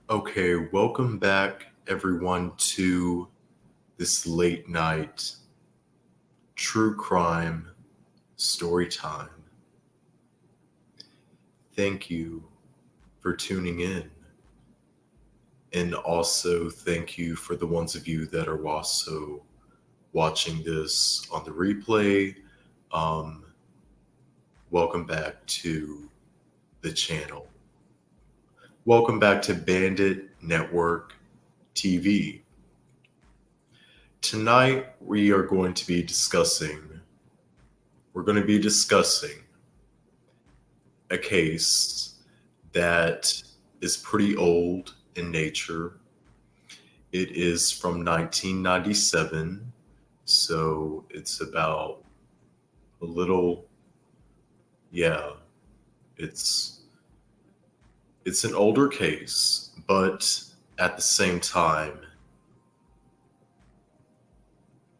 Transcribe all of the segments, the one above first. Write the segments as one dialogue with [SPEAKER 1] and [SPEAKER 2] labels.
[SPEAKER 1] Okay, welcome back everyone to this late night true crime story time. Thank you for tuning in. And also thank you for the ones of you that are also watching this on the replay. Um, Welcome back to the channel. Welcome back to Bandit Network TV. Tonight we're going to be discussing a case that is pretty old in nature. It is from 1997, so it's about a little, yeah, it's it's an older case, but at the same time,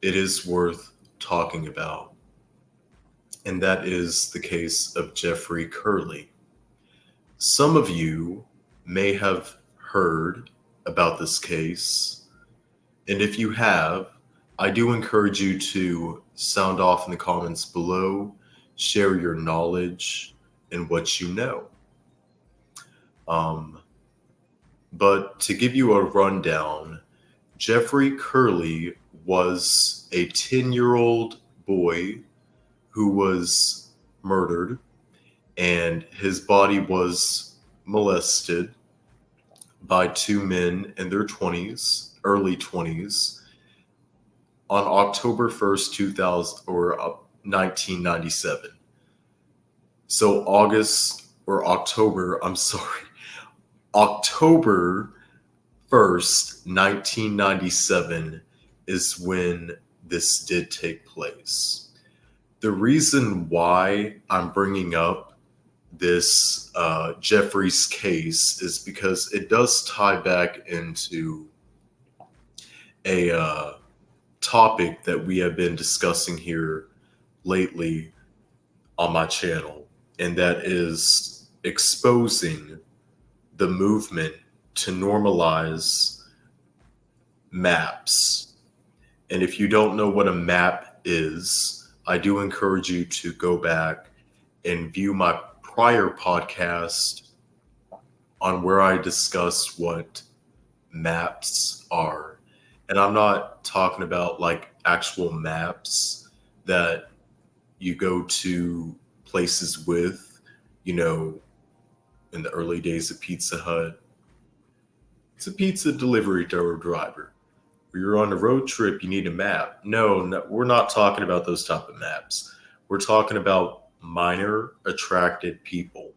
[SPEAKER 1] it is worth talking about. And that is the case of Jeffrey Curley. Some of you may have heard about this case, and if you have, I do encourage you to sound off in the comments below, share your knowledge and what you know. But to give you a rundown, Jeffrey Curley was a 10-year-old boy who was murdered, and his body was molested by two men in their 20s, early 20s, on October 1st, 1997. So October 1st, 1997 is when this did take place. The reason why I'm bringing up this Jeffrey's case is because it does tie back into a topic that we have been discussing here lately on my channel, and that is exposing the movement to normalize maps. And if you don't know what a map is, I do encourage you to go back and view my prior podcast on where I discuss what maps are. And I'm not talking about like actual maps that you go to places with, in the early days of Pizza Hut. It's a pizza delivery driver. When you're on a road trip, you need a map. No, we're not talking about those type of maps. We're talking about minor attracted people.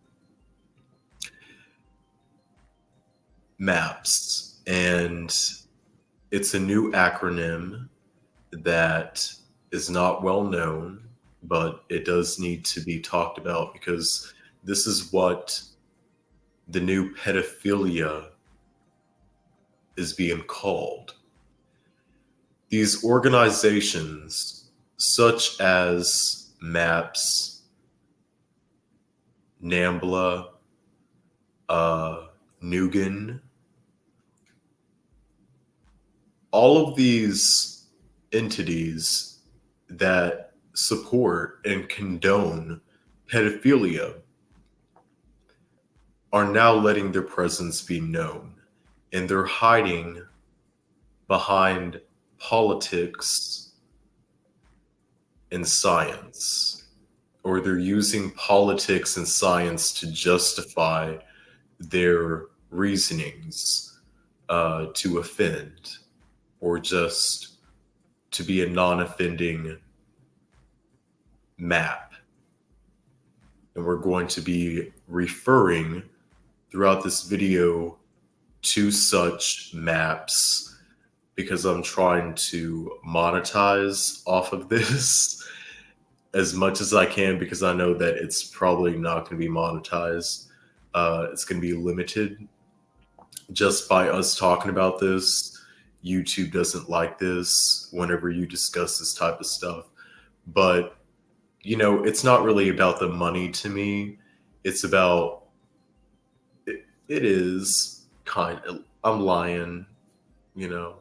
[SPEAKER 1] Maps. And it's a new acronym that is not well known, but it does need to be talked about because this is what the new pedophilia is being called. These organizations, such as MAPS, NAMBLA, Nugan, all of these entities that support and condone pedophilia are now letting their presence be known, and they're hiding behind politics and science, or they're using politics and science to justify their reasonings to offend, or just to be a non-offending map. And we're going to be referring throughout this video to such maps because I'm trying to monetize off of this as much as I can, because I know that it's probably not going to be monetized. It's going to be limited just by us talking about this. YouTube doesn't like this whenever you discuss this type of stuff. But, it's not really about the money to me. It's about, it is I'm lying, you know.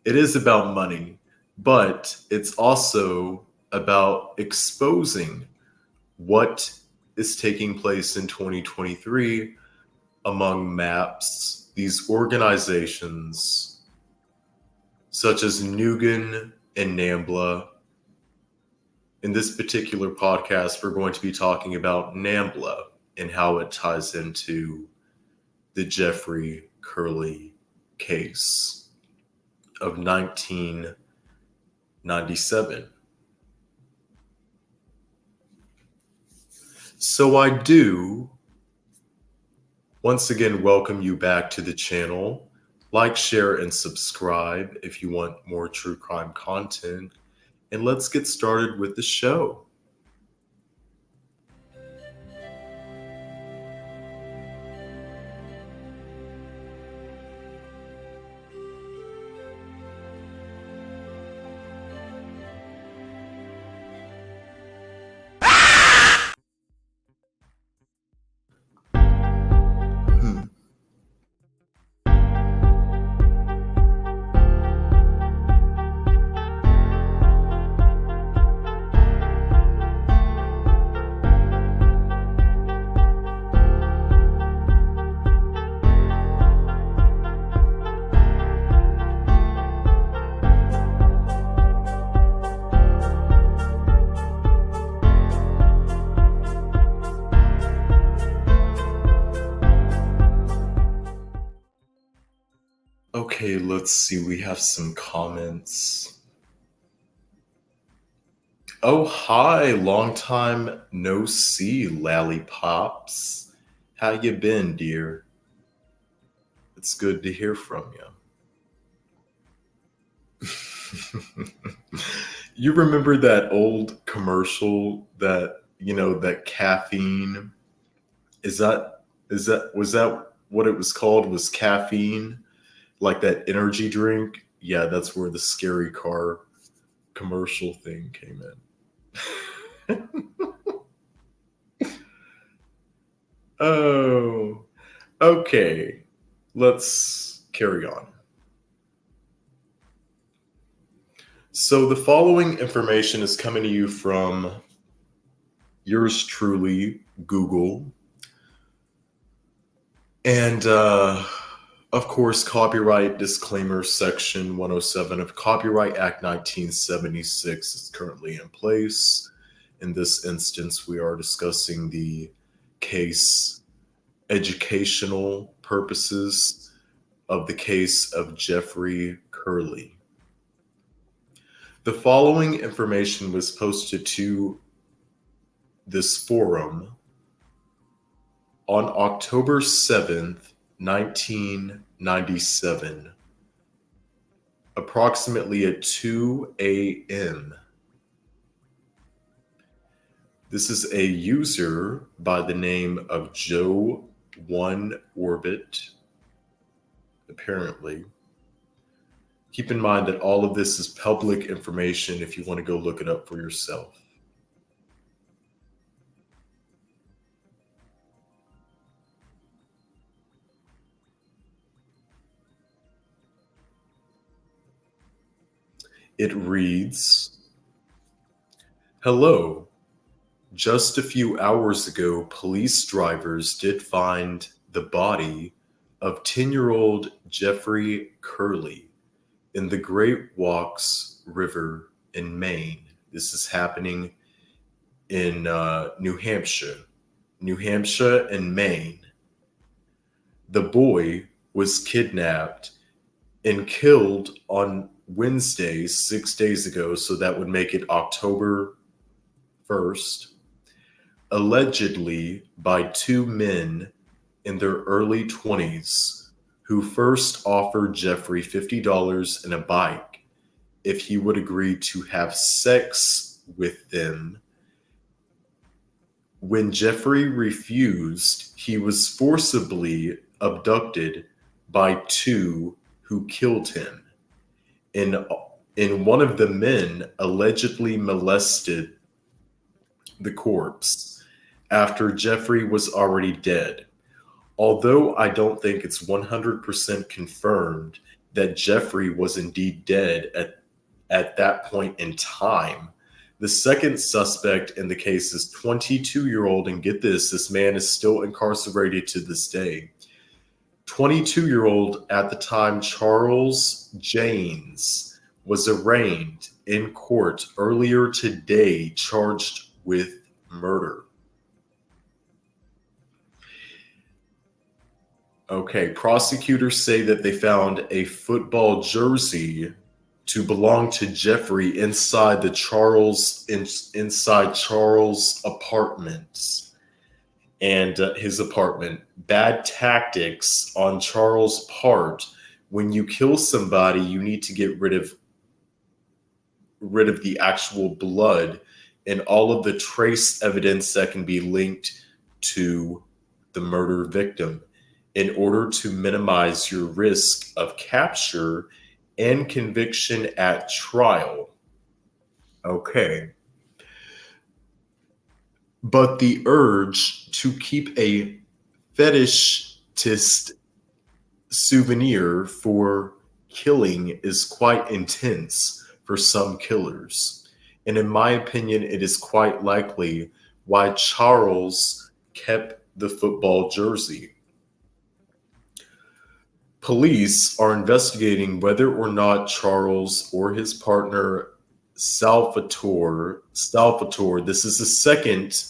[SPEAKER 1] It is about money, but it's also about exposing what is taking place in 2023 among MAPS, these organizations such as Nugan and NAMBLA. In this particular podcast, we're going to be talking about NAMBLA and how it ties into the Jeffrey Curley case of 1997. So I do once again welcome you back to the channel. Like, share, and subscribe if you want more true crime content. And let's get started with the show. Okay, let's see. We have some comments. Oh, hi. Long time no see, Lollipops. How you been, dear? It's good to hear from you. You remember that old commercial that, that caffeine? Was that what it was called? Was caffeine? Like that energy drink? Yeah, that's where the scary car commercial thing came in. Oh, okay. Let's carry on. So the following information is coming to you from yours truly, Google. And of course, copyright disclaimer section 107 of Copyright Act 1976 is currently in place. In this instance, we are discussing the case educational purposes of the case of Jeffrey Curley. The following information was posted to this forum on October 7th, 1997, approximately at 2 a.m. This is a user by the name of Joe1Orbit, apparently. Keep in mind that all of this is public information if you want to go look it up for yourself. It reads, "Hello. Just a few hours ago, police drivers did find the body of 10-year-old Jeffrey Curley in the Great Walks River in Maine." This is happening in New Hampshire and Maine. The boy was kidnapped and killed on Wednesday, 6 days ago, so that would make it October 1st, allegedly by two men in their early 20s who first offered Jeffrey $50 and a bike if he would agree to have sex with them. When Jeffrey refused, he was forcibly abducted by two who killed him. And one of the men allegedly molested the corpse after Jeffrey was already dead. Although I don't think it's 100% confirmed that Jeffrey was indeed dead at that point in time, the second suspect in the case is 22-year-old, and get this man is still incarcerated to this day. 22-year-old at the time, Charles Janes, was arraigned in court earlier today, charged with murder. Okay, prosecutors say that they found a football jersey to belong to Jeffrey inside inside Charles' apartments and his apartment. Bad tactics on Charles' part. When you kill somebody, you need to get rid of the actual blood and all of the trace evidence that can be linked to the murder victim in order to minimize your risk of capture and conviction at trial. Okay. But the urge to keep a fetishist souvenir for killing is quite intense for some killers. And in my opinion, it is quite likely why Charles kept the football jersey. Police are investigating whether or not Charles or his partner Salvatore, this is the second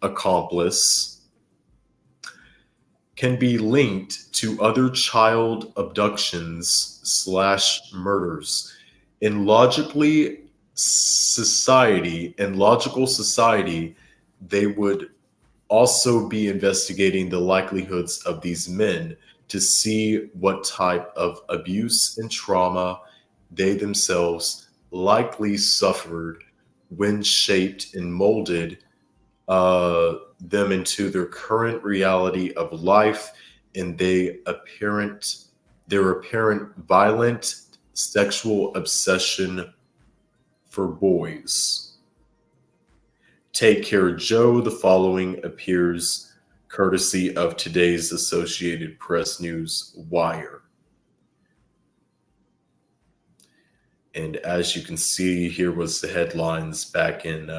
[SPEAKER 1] accomplice, can be linked to other child abductions / murders. In logical society, they would also be investigating the likelihoods of these men to see what type of abuse and trauma they themselves likely suffered when shaped and molded them into their current reality of life and their apparent violent sexual obsession for boys. Take Care, Joe. The following appears courtesy of today's Associated Press News Wire. And as you can see, here was the headlines back in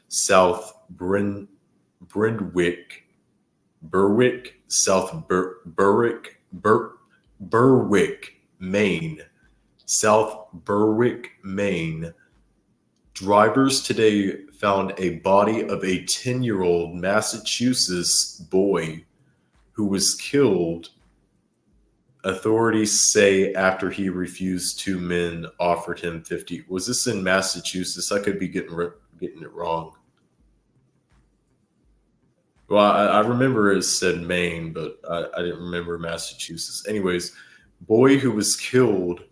[SPEAKER 1] South Berwick, Maine. South Berwick, Maine. Drivers today found a body of a 10-year-old Massachusetts boy who was killed, authorities say, after he refused two men offered him 50. Was this in Massachusetts? I could be getting it wrong. Well, I remember it said Maine, but I didn't remember Massachusetts. Anyways, boy who was killed,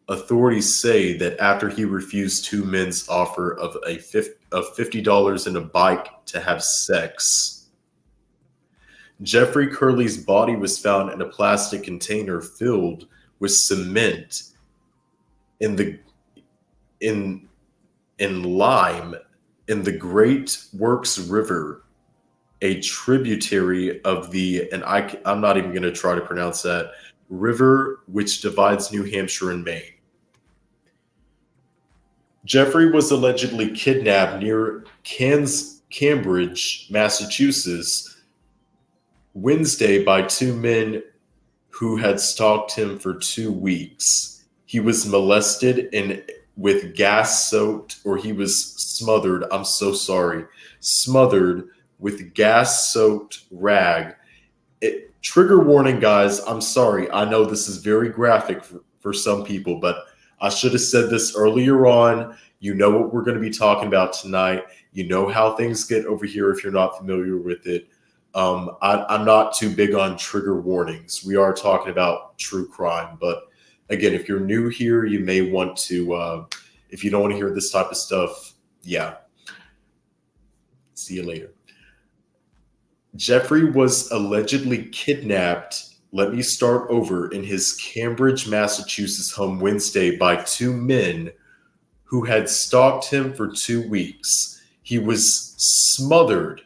[SPEAKER 1] authorities say that after he refused two men's offer of $50 and a bike to have sex. Jeffrey Curley's body was found in a plastic container filled with cement in lime in the Great Works River, a tributary of I'm not even going to try to pronounce that river, which divides New Hampshire and Maine. Jeffrey was allegedly kidnapped near Cambridge, Massachusetts, Wednesday by two men who had stalked him for 2 weeks. He was molested with gas-soaked, or he was smothered. I'm so sorry. Smothered with gas-soaked rag. Trigger warning, guys. I'm sorry. I know this is very graphic for some people, but I should have said this earlier on. You know what we're going to be talking about tonight. You know how things get over here if you're not familiar with it. I'm not too big on trigger warnings. We are talking about true crime, but again, if you're new here, you may want to, if you don't want to hear this type of stuff, yeah. See you later. Jeffrey was allegedly kidnapped, let me start over, in his Cambridge, Massachusetts home Wednesday by two men who had stalked him for 2 weeks. He was smothered,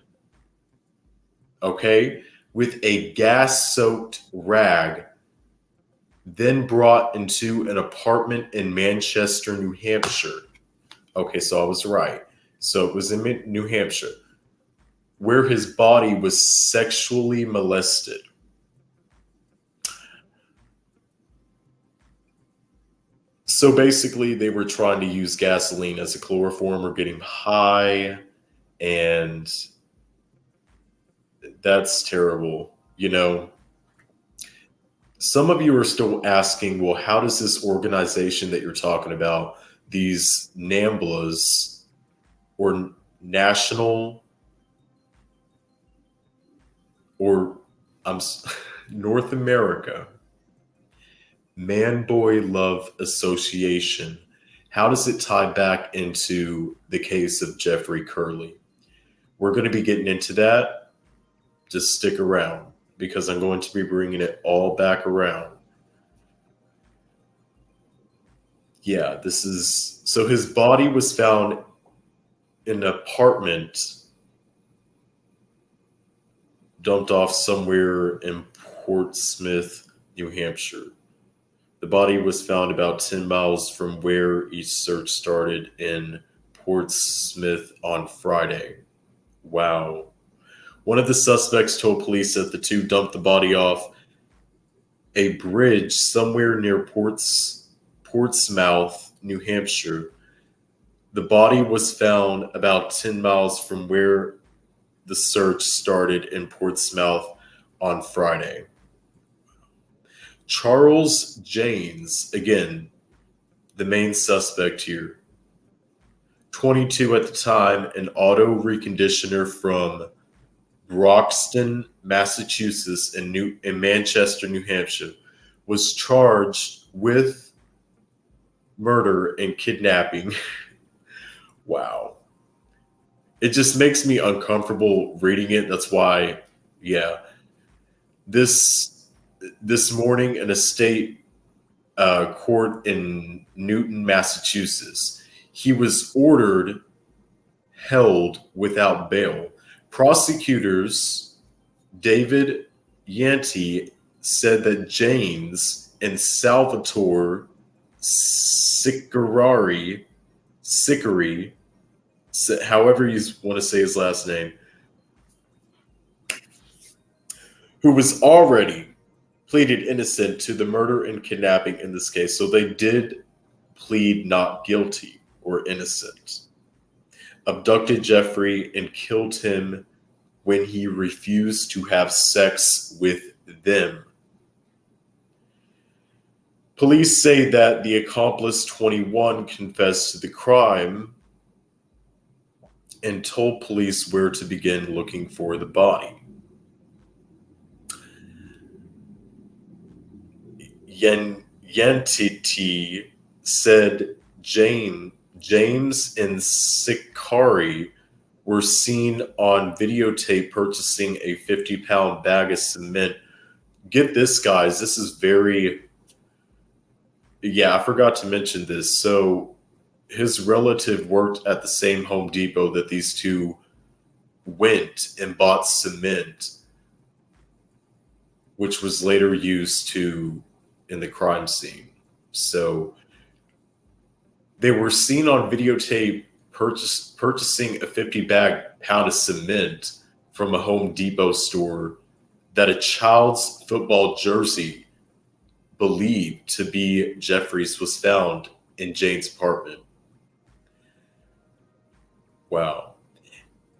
[SPEAKER 1] okay, with a gas-soaked rag, then brought into an apartment in Manchester, New Hampshire. Okay, so I was right. So it was in New Hampshire, where his body was sexually molested. So basically, they were trying to use gasoline as a chloroform or get him high, and that's terrible. Some of you are still asking, well, how does this organization that you're talking about, these NAMBLAs or National or North America Man Boy Love Association, how does it tie back into the case of Jeffrey Curley? We're going to be getting into that. Just stick around because I'm going to be bringing it all back around. Yeah, so his body was found in an apartment dumped off somewhere in Portsmouth, New Hampshire. The body was found about 10 miles from where each search started in Portsmouth on Friday. Wow. One of the suspects told police that the two dumped the body off a bridge somewhere near Portsmouth, New Hampshire. The body was found about 10 miles from where the search started in Portsmouth on Friday. Charles Janes, again, the main suspect here, 22 at the time, an auto reconditioner from Broxton, Massachusetts, and Manchester, New Hampshire, was charged with murder and kidnapping. Wow. It just makes me uncomfortable reading it. That's why, yeah. This morning in a state court in Newton, Massachusetts, he was held without bail. Prosecutors David Yanti said that James and Salvatore Sicari, however you want to say his last name, who was already pleaded innocent to the murder and kidnapping in this case. So they did plead not guilty or innocent. Abducted Jeffrey and killed him when he refused to have sex with them. Police say that the accomplice 21 confessed to the crime and told police where to begin looking for the body. Yentiti said James and Sicari were seen on videotape purchasing a 50-pound bag of cement. Get this, guys. This is very... Yeah, I forgot to mention this. So his relative worked at the same Home Depot that these two went and bought cement, which was later used in the crime scene. So they were seen on videotape purchasing a 50-pound of cement from a Home Depot store that a child's football jersey believed to be Jeffrey's was found in Jane's apartment. Wow.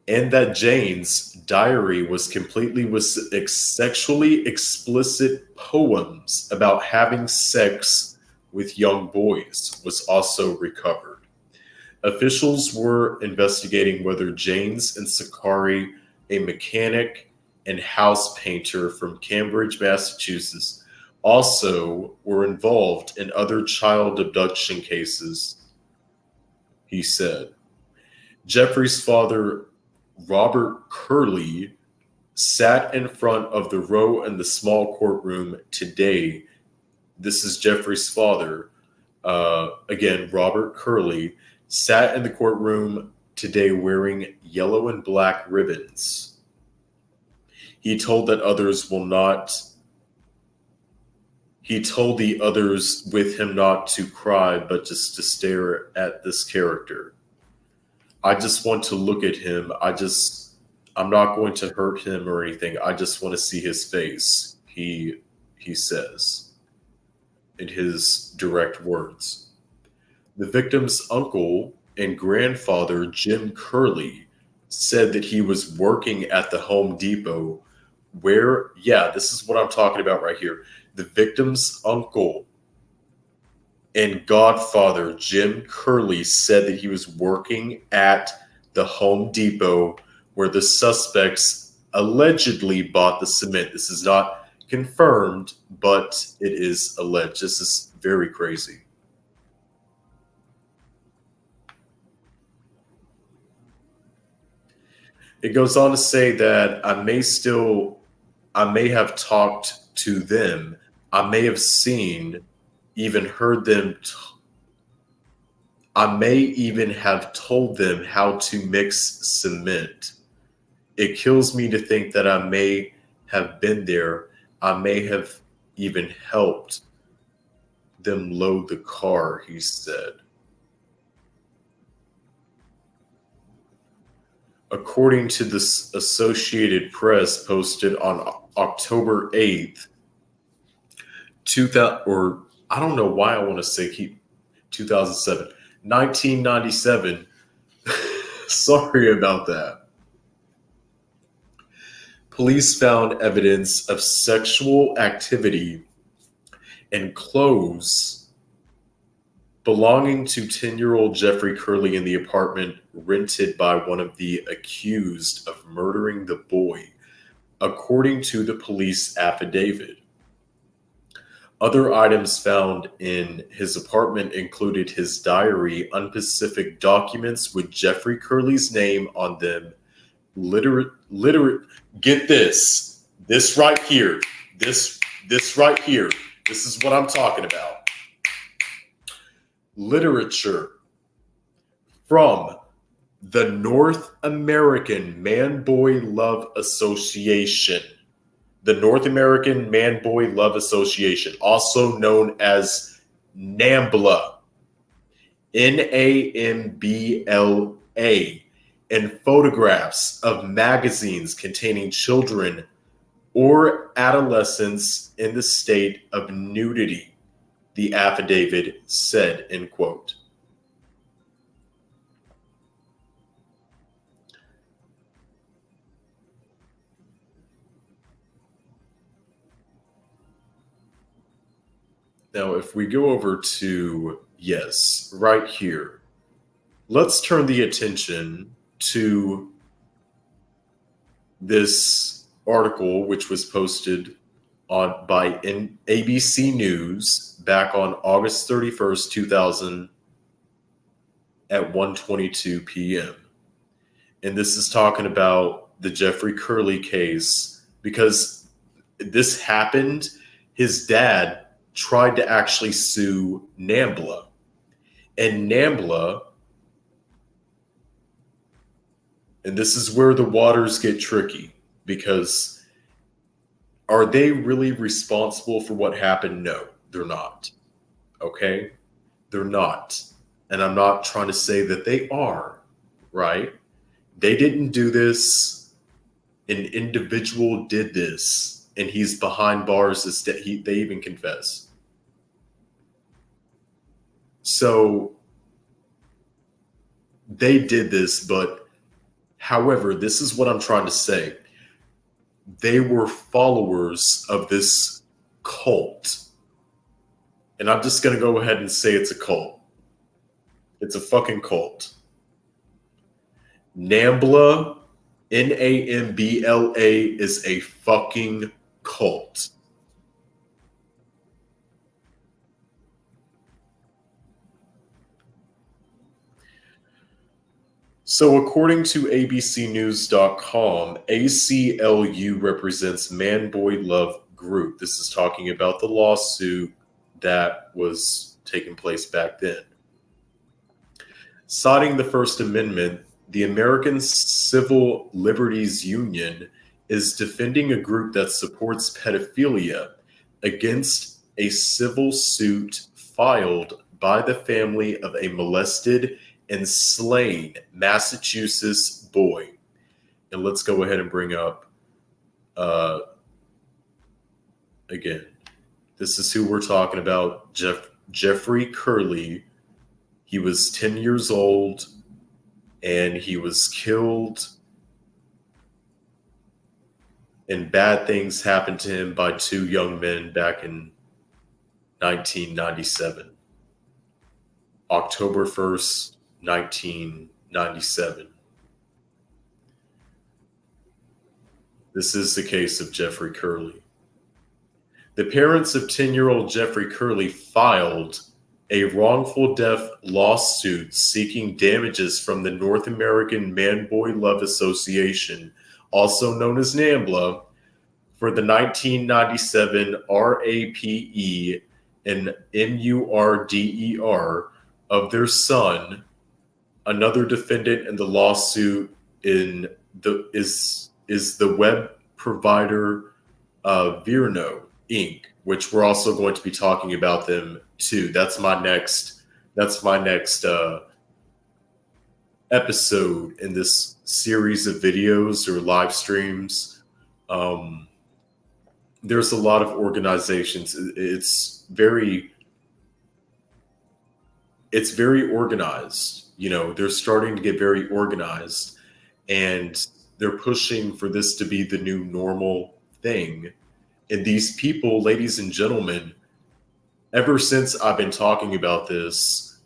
[SPEAKER 1] And that Jane's diary was completely with sexually explicit poems about having sex with young boys was also recovered. Officials were investigating whether Janes and Sicari, a mechanic and house painter from Cambridge, Massachusetts, also were involved in other child abduction cases, he said. Jeffrey's father, Robert Curley, sat in front of the row in the small courtroom today. This is Jeffrey's father. Again, Robert Curley sat in the courtroom today wearing yellow and black ribbons. He told that others will not. He told the others with him not to cry, but just to stare at this character. I just want to look at him. I'm not going to hurt him or anything. I just want to see his face. He says in his direct words. The victim's uncle and grandfather, Jim Curley, said that he was working at the Home Depot where, yeah, this is what I'm talking about right here. The victim's uncle and godfather, Jim Curley, said that he was working at the Home Depot where the suspects allegedly bought the cement. This is not confirmed, but it is alleged. This is very crazy. It goes on to say that I may have talked to them. I may have seen, even heard them. I may even have told them how to mix cement. It kills me to think that I may have been there. I may have even helped them load the car, he said. According to the Associated Press, posted on October 8th, 2000, or I don't know why I want to say 2007, 1997. Sorry about that. Police found evidence of sexual activity and clothes belonging to 10-year-old Jeffrey Curley in the apartment rented by one of the accused of murdering the boy, according to the police affidavit. Other items found in his apartment included his diary, unspecific documents with Jeffrey Curley's name on them, get this right here, this right here, this is what I'm talking about. Literature from the North American Man-Boy Love Association. The North American Man-Boy Love Association, also known as NAMBLA, NAMBLA, and photographs of magazines containing children or adolescents in the state of nudity, the affidavit said, end quote. Now, if we go over to, yes, right here, let's turn the attention to this article, which was posted by ABC News back on August 31st, 2000 at 1:22 p.m. And this is talking about the Jeffrey Curley case because this happened. His dad tried to actually sue NAMBLA. And NAMBLA, and this is where the waters get tricky, because are they really responsible for what happened? No, they're not. Okay? They're not. And I'm not trying to say that they are, right? They didn't do this. An individual did this, and he's behind bars. They even confess. So they did this, but however, this is what I'm trying to say. They were followers of this cult. And I'm just going to go ahead and say it's a cult. It's a fucking cult. NAMBLA, NAMBLA, is a fucking cult. So according to abcnews.com, ACLU represents Man-Boy Love Group. This is talking about the lawsuit that was taking place back then. Citing the First Amendment, the American Civil Liberties Union is defending a group that supports pedophilia against a civil suit filed by the family of a molested and slain Massachusetts boy. And let's go ahead and bring up, again, this is who we're talking about, Jeffrey Curley. He was 10 years old, and he was killed, and bad things happened to him by two young men back in 1997. October 1st, 1997. This is the case of Jeffrey Curley. The parents of 10-year-old Jeffrey Curley filed a wrongful death lawsuit seeking damages from the North American Man-Boy Love Association, also known as NAMBLA, for the 1997 RAPE and MURDER of their son. Another defendant in the lawsuit is the web provider Virno Inc., which we're also going to be talking about them too. That's my next episode in this series of videos or live streams. There's a lot of organizations. It's very organized. You know, they're starting to get very organized, and they're pushing for this to be the new normal thing. And these people, ladies and gentlemen, ever since I've been talking about this,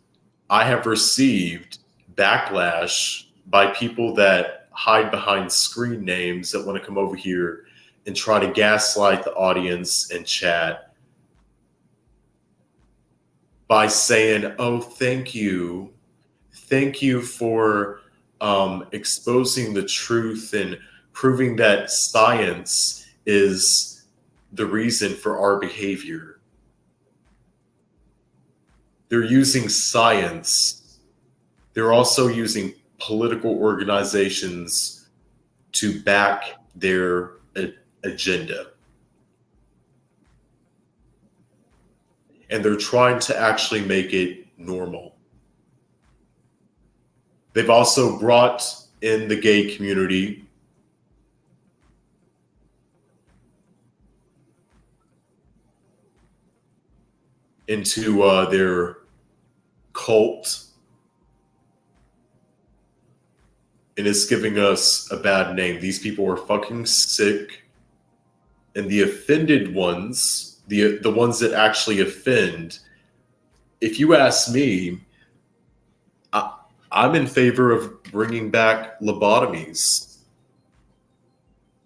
[SPEAKER 1] I have received backlash by people that hide behind screen names that want to come over here and try to gaslight the audience and chat by saying, oh, thank you for exposing the truth and proving that science is the reason for our behavior. They're using science. They're also using political organizations to back their agenda. And they're trying to actually make it normal. They've also brought in the gay community into their cult, and it's giving us a bad name. These people are fucking sick, and the offended ones, the ones that actually offend, if you ask me, I'm in favor of bringing back lobotomies.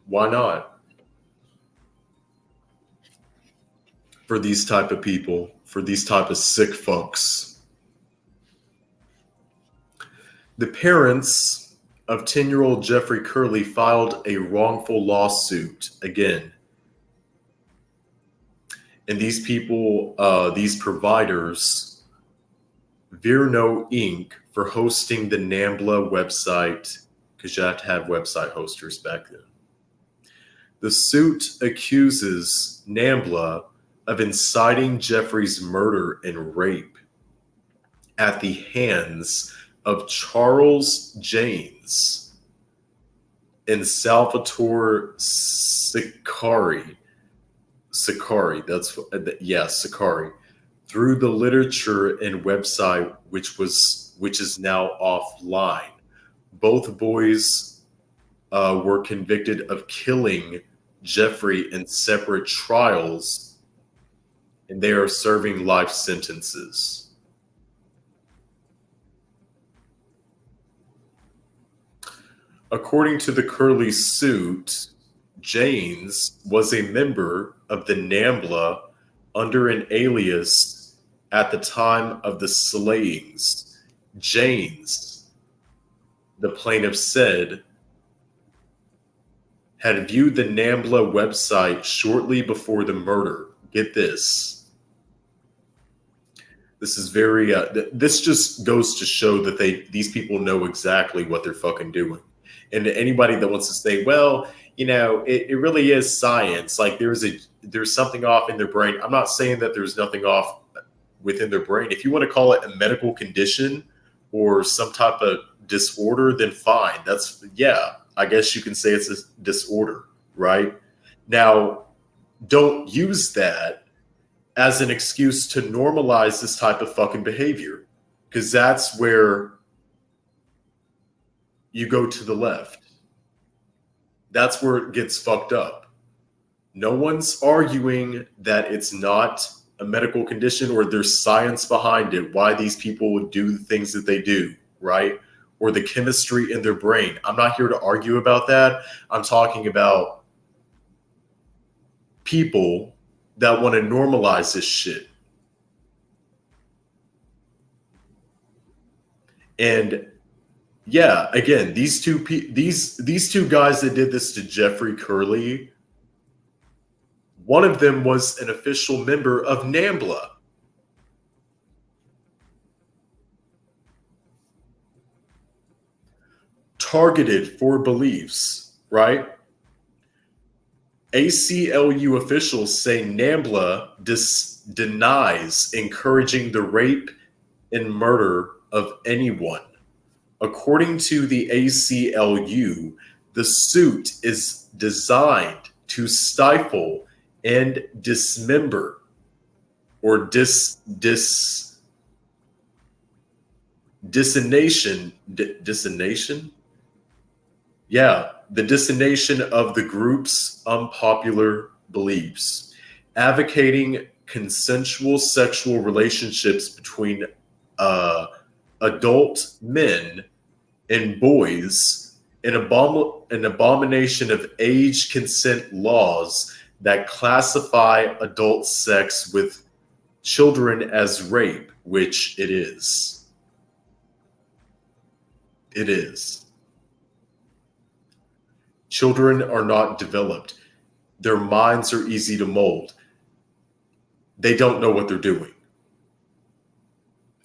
[SPEAKER 1] Why not? For these type of people, for these type of sick fucks. The parents of 10-year-old Jeffrey Curley filed a wrongful lawsuit again. And these people, these providers, Virno Inc., for hosting the NAMBLA website, because you have to have website hosters back then. The suit accuses NAMBLA of inciting Jeffrey's murder and rape at the hands of Charles Janes and Salvatore Sicari. Sicari, Sicari, through the literature and website, which is now offline. Both boys were convicted of killing Jeffrey in separate trials, and they are serving life sentences. According to the Curley suit, Janes was a member of the NAMBLA under an alias at the time of the slayings. Janes, the plaintiff said, had viewed the NAMBLA website shortly before the murder. Get this. This is this just goes to show that these people know exactly what they're fucking doing. And anybody that wants to say, well, it really is science. Like there's something off in their brain. I'm not saying that there's nothing off within their brain. If you want to call it a medical condition or some type of disorder, then fine. I guess you can say it's a disorder, right? Now, don't use that as an excuse to normalize this type of fucking behavior, because that's where you go to the left. That's where it gets fucked up. No one's arguing that it's not a medical condition or there's science behind it, why these people would do the things that they do, right? Or the chemistry in their brain. I'm not here to argue about that. I'm talking about people that want to normalize this shit. And yeah, again, these two guys that did this to Jeffrey Curley, one of them was an official member of NAMBLA. Targeted for beliefs, right? ACLU officials say NAMBLA denies encouraging the rape and murder of anyone. According to the ACLU, the suit is designed to stifle and dismember or disination. Yeah, the dissemination of the group's unpopular beliefs, advocating consensual sexual relationships between adult men and boys, an abomination of age consent laws that classify adult sex with children as rape, which it is. It is. Children are not developed. Their minds are easy to mold. They don't know what they're doing.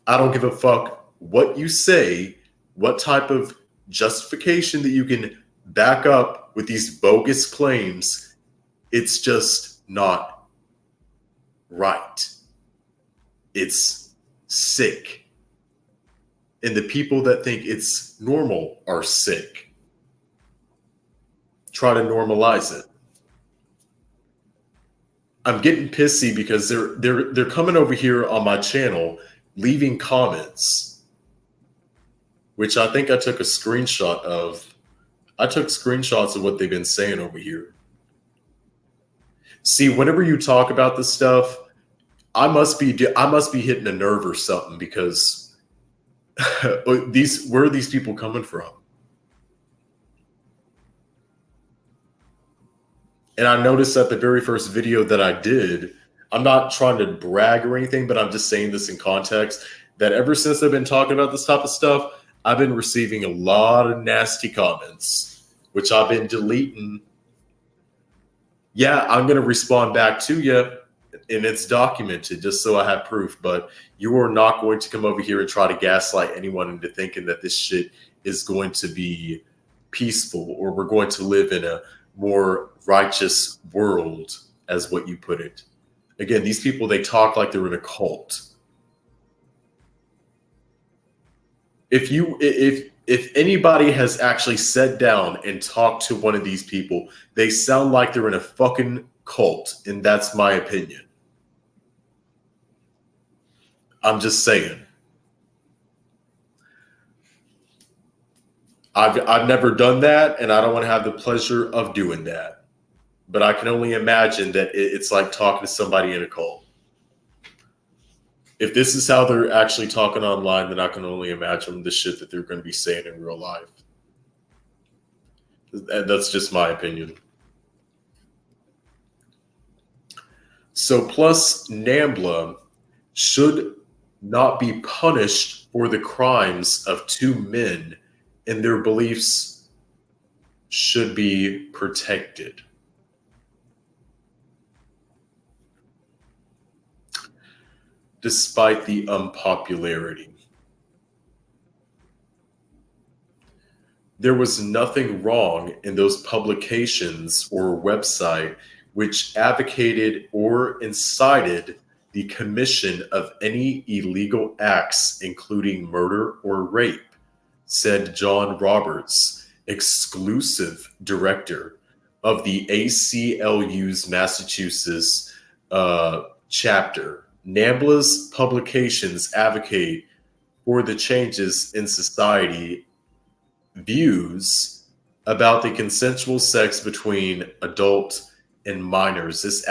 [SPEAKER 1] I don't give a fuck what you say, what type of justification that you can back up with these bogus claims. It's just not right. It's sick. And the people that think it's normal are sick. Try to normalize it. I'm getting pissy because they're coming over here on my channel, leaving comments, which I think I took a screenshot of. I took screenshots of what they've been saying over here. See, whenever you talk about this stuff, I must be hitting a nerve or something, because where are these people coming from? And I noticed that the very first video that I did, I'm not trying to brag or anything, but I'm just saying this in context, that ever since I've been talking about this type of stuff, I've been receiving a lot of nasty comments, which I've been deleting. Yeah, I'm going to respond back to you, and it's documented just so I have proof. But you are not going to come over here and try to gaslight anyone into thinking that this shit is going to be peaceful, or we're going to live in a more righteous world, as what you put it. Again, these people, they talk like they're in a cult. If anybody has actually sat down and talked to one of these people, they sound like they're in a fucking cult, and that's my opinion. I'm just saying. I've never done that, and I don't want to have the pleasure of doing that. But I can only imagine that it's like talking to somebody in a cult. If this is how they're actually talking online, then I can only imagine the shit that they're going to be saying in real life. And that's just my opinion. So plus, NAMBLA should not be punished for the crimes of two men, and their beliefs should be protected. Despite the unpopularity. there was nothing wrong in those publications or website which advocated or incited the commission of any illegal acts, including murder or rape, said John Roberts, exclusive director of the ACLU's Massachusetts chapter. NAMBLA's publications advocate for the changes in society views about the consensual sex between adult and minors. This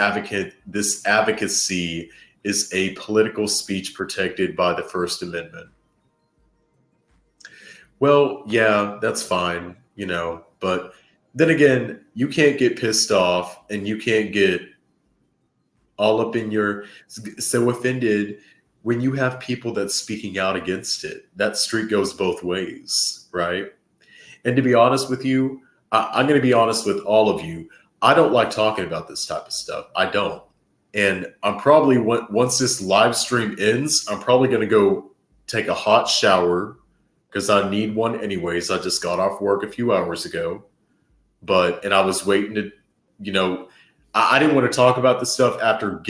[SPEAKER 1] advocacy is a political speech protected by the First Amendment. Well, yeah, that's fine, but then again, you can't get pissed off and you can't get all up in your so offended when you have people that's speaking out against it. That street goes both ways, right? And to be honest with you, I'm going to be honest with all of you. I don't like talking about this type of stuff. I don't. And I'm probably, once this live stream ends, I'm probably going to go take a hot shower because I need one anyways. I just got off work a few hours ago. And I was waiting to, I didn't want to talk about this stuff after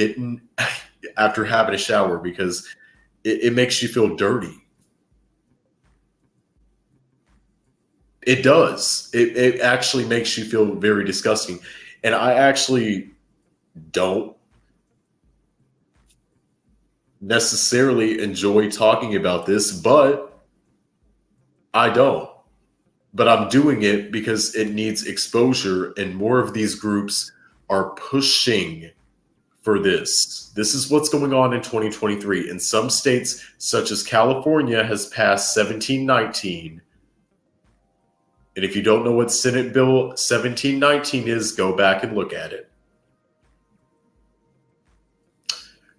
[SPEAKER 1] having a shower because it makes you feel dirty. It does. It actually makes you feel very disgusting. And I actually don't necessarily enjoy talking about this, but I don't. But I'm doing it because it needs exposure, and more of these groups are pushing for this. This is what's going on in 2023. In some states, such as California, has passed 1719. And if you don't know what Senate Bill 1719 is, go back and look at it.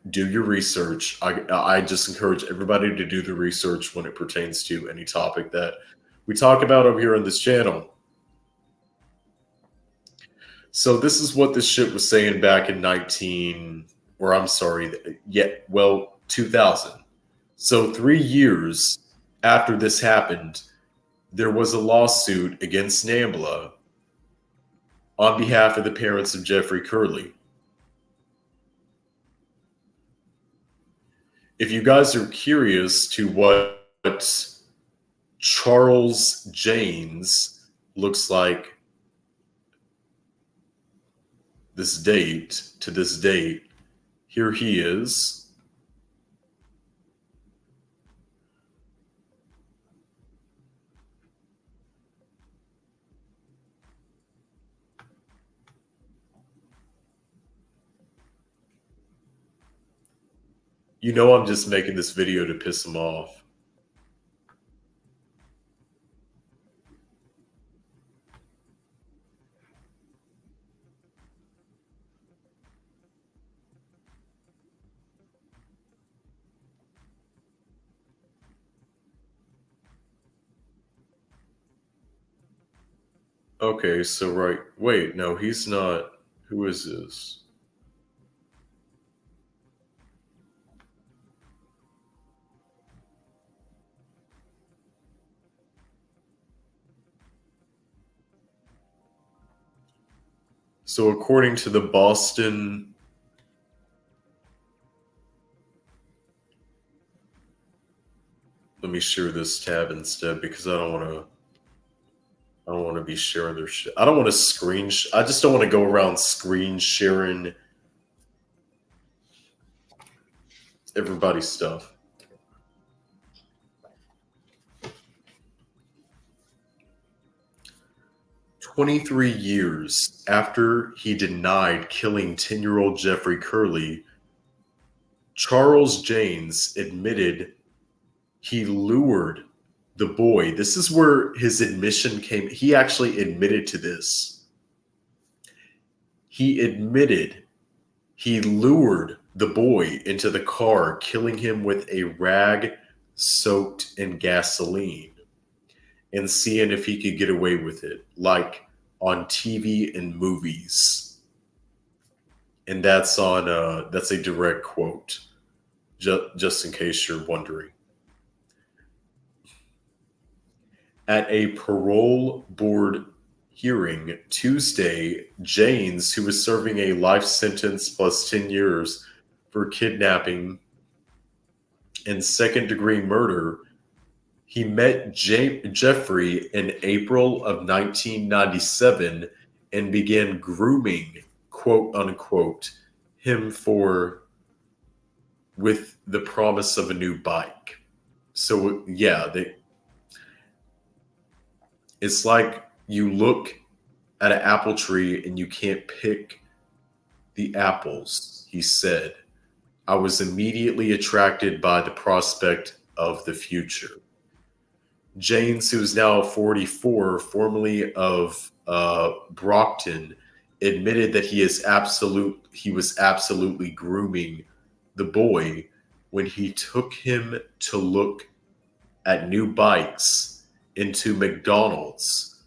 [SPEAKER 1] Do your research. I just encourage everybody to do the research when it pertains to any topic that we talk about over here on this channel. So this is what this shit was saying back in 2000. So 3 years after this happened, there was a lawsuit against NAMBLA on behalf of the parents of Jeffrey Curley. If you guys are curious to what Charles Janes looks like to this date, here he is. I'm just making this video to piss him off. Okay, so right. Wait, no, he's not. Who is this? So according to the Boston, let me share this tab instead because I don't want to be sharing their shit. I don't want to I just don't want to go around screen sharing everybody's stuff. "23 years after he denied killing 10-year-old Jeffrey Curley, Charles Janes admitted he lured the boy." This is where his admission came. He actually admitted to this. He admitted he lured the boy into the car, killing him with a rag soaked in gasoline and seeing if he could get away with it, like on TV and movies. And that's that's a direct quote, just in case you're wondering. At a parole board hearing Tuesday, Janes, who was serving a life sentence plus 10 years for kidnapping and second-degree murder, he met Jeffrey in April of 1997 and began grooming, quote unquote, him with the promise of a new bike. So yeah, it's like you look at an apple tree and you can't pick the apples, he said. I was immediately attracted by the prospect of the future. Janes, who is now 44, formerly of Brockton, admitted that he was absolutely grooming the boy when he took him to look at new bikes into McDonald's,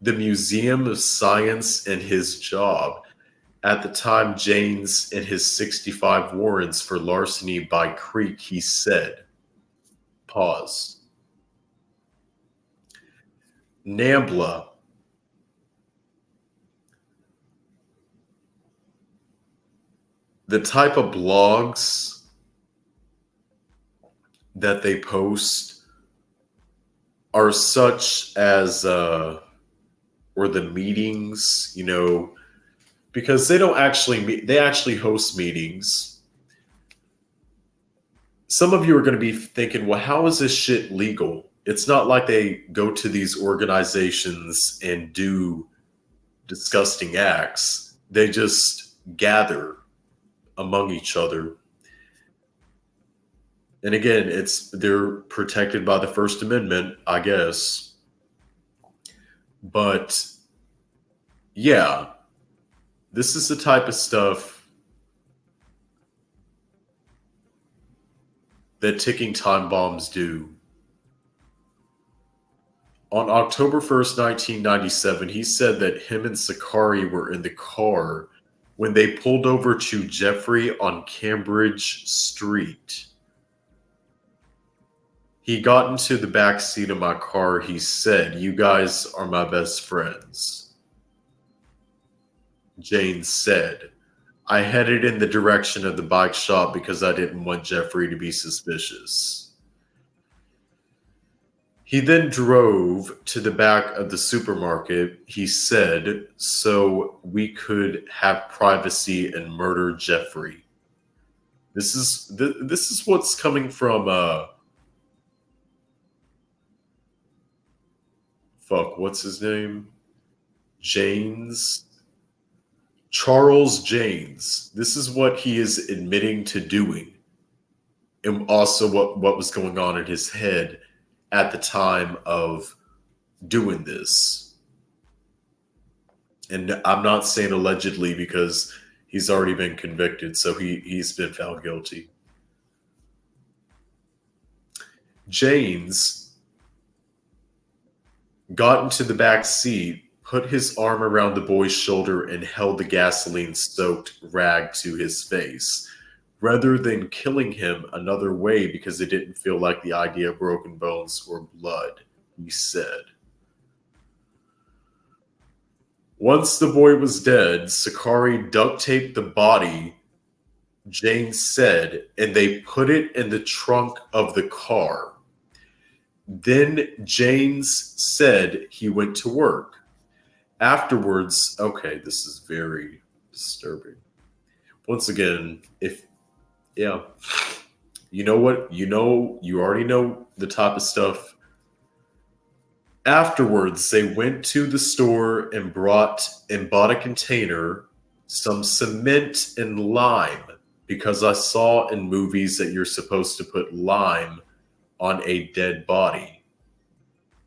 [SPEAKER 1] the Museum of Science, and his job. At the time, Janes and his 65 warrants for larceny by Creek, he said, pause. NAMBLA. The type of blogs that they post are such as, or the meetings, because they don't actually meet, they actually host meetings. Some of you are going to be thinking, well, how is this shit legal? It's not like they go to these organizations and do disgusting acts. They just gather among each other. And again, they're protected by the First Amendment, I guess. But yeah, this is the type of stuff that ticking time bombs do. On October 1st, 1997, he said that him and Sakari were in the car when they pulled over to Jeffrey on Cambridge Street. He got into the back seat of my car. He said, "You guys are my best friends." Jane said, "I headed in the direction of the bike shop because I didn't want Jeffrey to be suspicious." He then drove to the back of the supermarket, he said, so we could have privacy and murder Jeffrey. This is what's coming from what's his name? Charles Janes. This is what he is admitting to doing. And also what was going on in his head at the time of doing this. And I'm not saying allegedly because he's already been convicted, so he's been found guilty. Janes got into the back seat, put his arm around the boy's shoulder, and held the gasoline-soaked rag to his face, rather than killing him another way because it didn't feel like the idea of broken bones or blood, he said. Once the boy was dead, Sakari duct-taped the body, James said, and they put it in the trunk of the car. Then James said he went to work. Afterwards, okay, this is very disturbing. Once again, you know what? You already know the type of stuff. Afterwards, they went to the store and bought a container, some cement and lime, because I saw in movies that you're supposed to put lime on a dead body.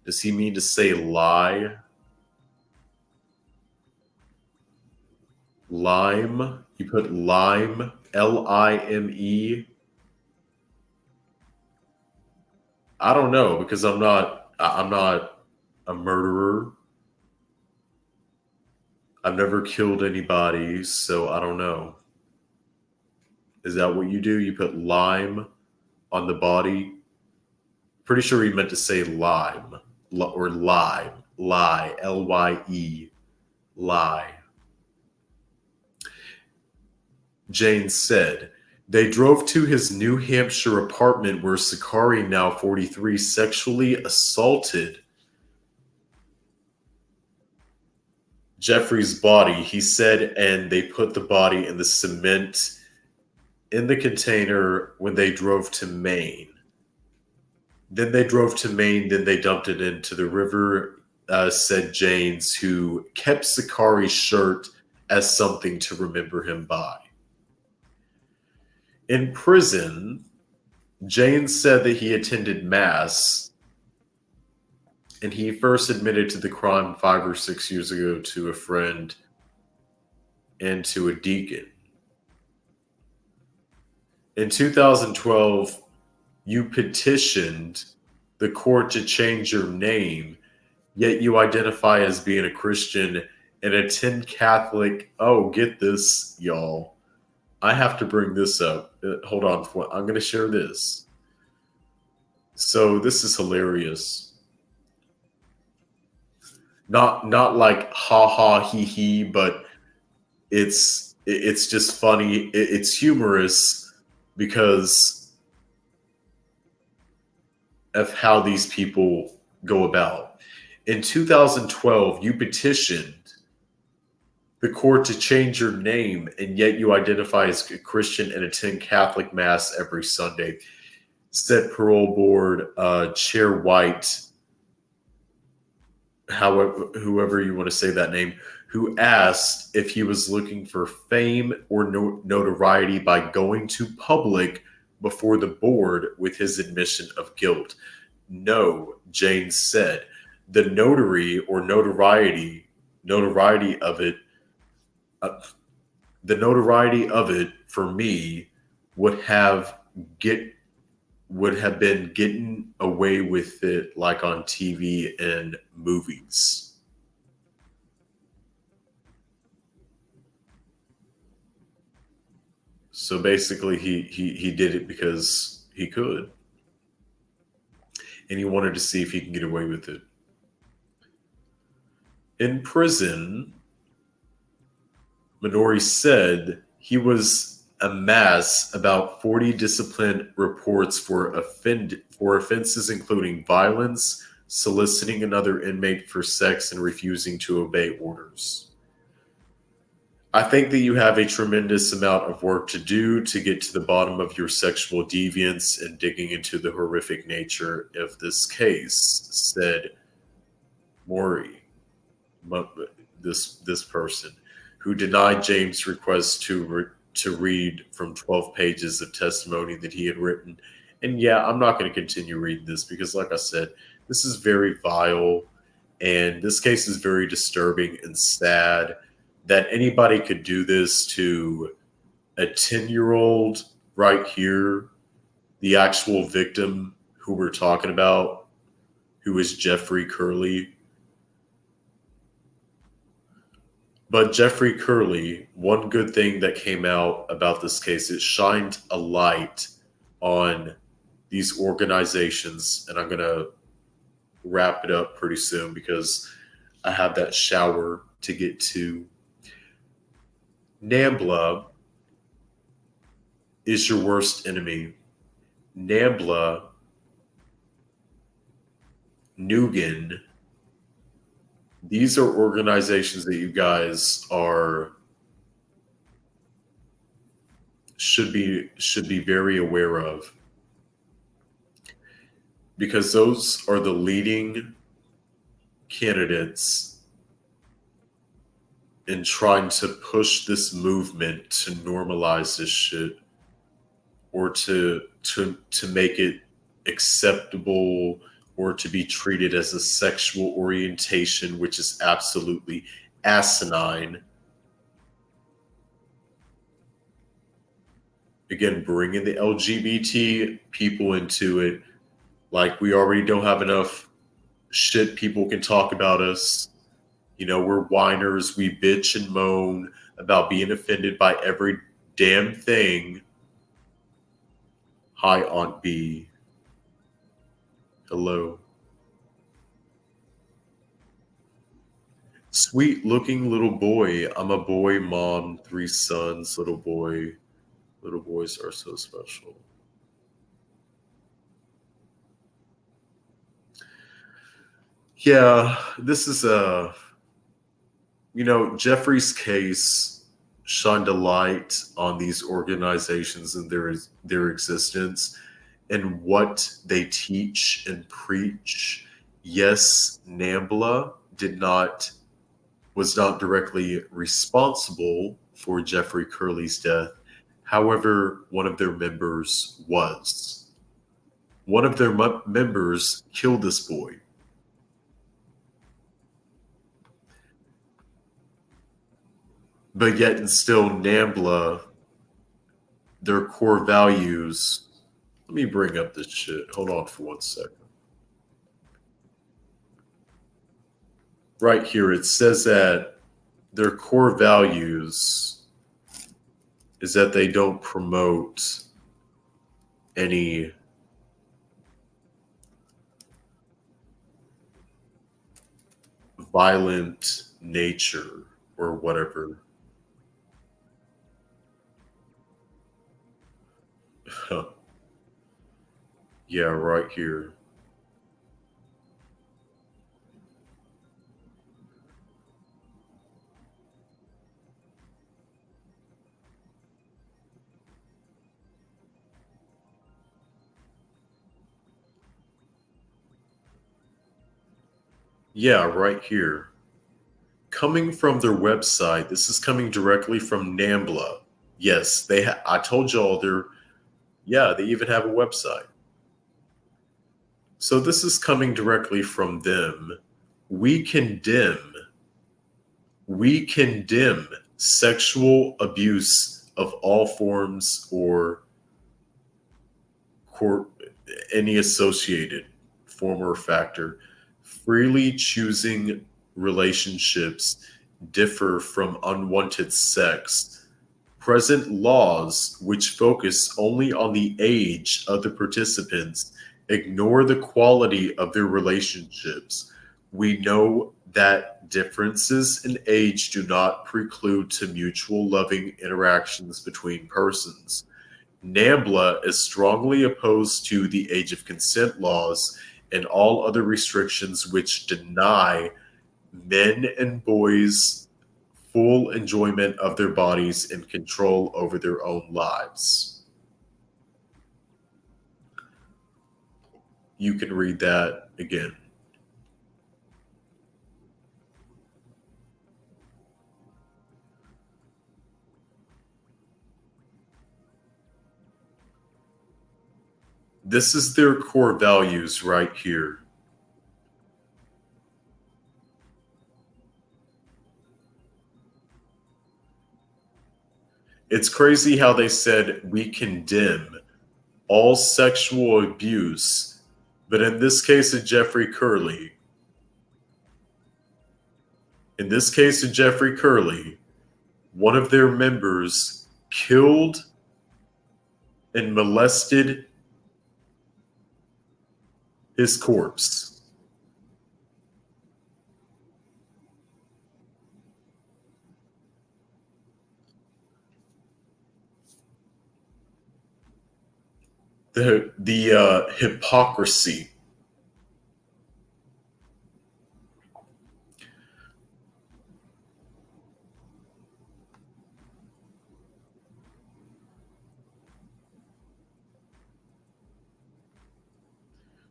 [SPEAKER 1] Does he mean to say lie? Lime? You put lime, Lime. I don't know, because I'm not a murderer. I've never killed anybody, so I don't know. Is that what you do? You put lime on the body? pretty sure he meant to say lime or lime, lie, Lye, lie. Jane said, they drove to his New Hampshire apartment where Sakari, now 43, sexually assaulted Jeffrey's body, he said, and they put the body in the cement in the container when they drove to Maine. Then they drove to Maine, then they dumped it into the river, said Janes, who kept Sakari's shirt as something to remember him by. In prison, Janes said that he attended Mass, and he first admitted to the crime 5 or 6 years ago to a friend and to a deacon. In 2012, you petitioned the court to change your name, yet you identify as being a Christian and attend Catholic. Oh, get this, y'all. I have to bring this up. Hold on. I'm going to share this. So this is hilarious. Not like ha ha he he, but it's just funny. It's humorous because of how these people go about. In 2012, you petitioned the court to change your name, and yet you identify as a Christian and attend Catholic Mass every Sunday, said parole board Chair White, whoever you want to say that name, who asked if he was looking for fame or notoriety by going to public before the board with his admission of guilt. No, James said. The notoriety of it for me would have been getting away with it like on TV and movies. So basically he did it because he could. And he wanted to see if he can get away with it. In prison, Minori said he was amassed about 40 discipline reports for offenses including violence, soliciting another inmate for sex, and refusing to obey orders. I think that you have a tremendous amount of work to do to get to the bottom of your sexual deviance and digging into the horrific nature of this case, said Maury, this person, who denied James' request to read from 12 pages of testimony that he had written. And yeah, I'm not going to continue reading this because, like I said, this is very vile, and this case is very disturbing and sad that anybody could do this to a 10-year-old right here, the actual victim who we're talking about, who is Jeffrey Curley. But Jeffrey Curley, one good thing that came out about this case, it shined a light on these organizations, and I'm going to wrap it up pretty soon because I have that shower to get to. NAMBLA is your worst enemy. NAMBLA, Nugan, these are organizations that you guys should be very aware of, because those are the leading candidates in trying to push this movement to normalize this shit, or to make it acceptable, or to be treated as a sexual orientation, which is absolutely asinine. Again, bringing the LGBT people into it, like we already don't have enough shit people can talk about us. You know, we're whiners. We bitch and moan about being offended by every damn thing. Hi, Aunt B. Hello. Sweet looking little boy. I'm a boy, mom, three sons, little boy. Little boys are so special. Yeah, this is Jeffrey's case shined a light on these organizations and their existence and what they teach and preach. Yes, NAMBLA did not was not directly responsible for Jeffrey Curley's death. However, one of their members was. One of their members killed this boy. But yet and still NAMBLA, their core values. Let me bring up this shit. Hold on for 1 second. Right here, it says that their core values is that they don't promote any violent nature or whatever. Yeah, right here. Yeah, right here. Coming from their website, this is coming directly from NAMBLA. Yes, I told y'all they even have a website. So this is coming directly from them. We condemn, we condemn sexual abuse of all forms or court, any associated form or factor. Freely choosing relationships differ from unwanted sex. Present laws, which focus only on the age of the participants, ignore the quality of their relationships. We know that differences in age do not preclude to mutual loving interactions between persons. NAMBLA is strongly opposed to the age of consent laws and all other restrictions which deny men and boys full enjoyment of their bodies and control over their own lives. You can read that again. This is their core values right here. It's crazy how they said we condemn all sexual abuse, but in this case of Jeffrey Curley, one of their members killed and molested his corpse. The hypocrisy.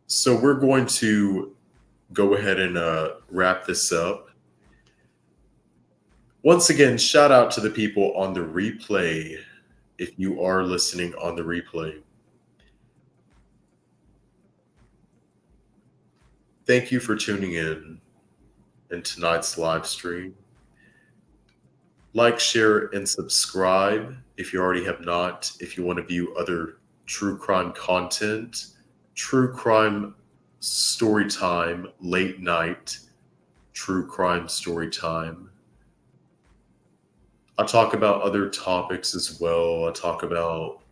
[SPEAKER 1] So we're going to go ahead and wrap this up. Once again, shout out to the people on the replay. If you are listening on the replay, thank you for tuning in tonight's live stream. Like, share, and subscribe if you already have not. If you want to view other true crime content, true crime story time, late night, true crime story time. I talk about other topics as well. I talk about,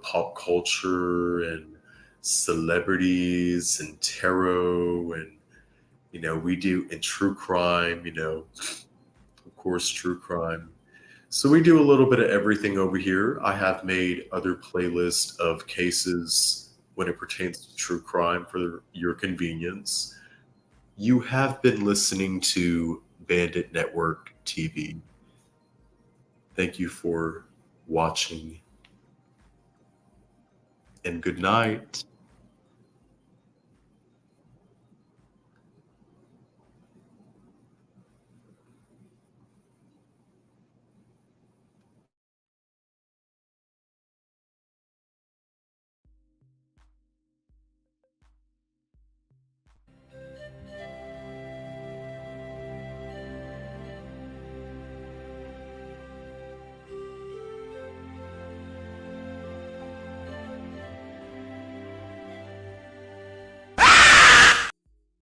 [SPEAKER 1] pop culture and celebrities and tarot, and we do and true crime. Of course, true crime. So we do a little bit of everything over here. I have made other playlists of cases when it pertains to true crime for your convenience. You have been listening to Bandit Network TV. Thank you for watching, and good night.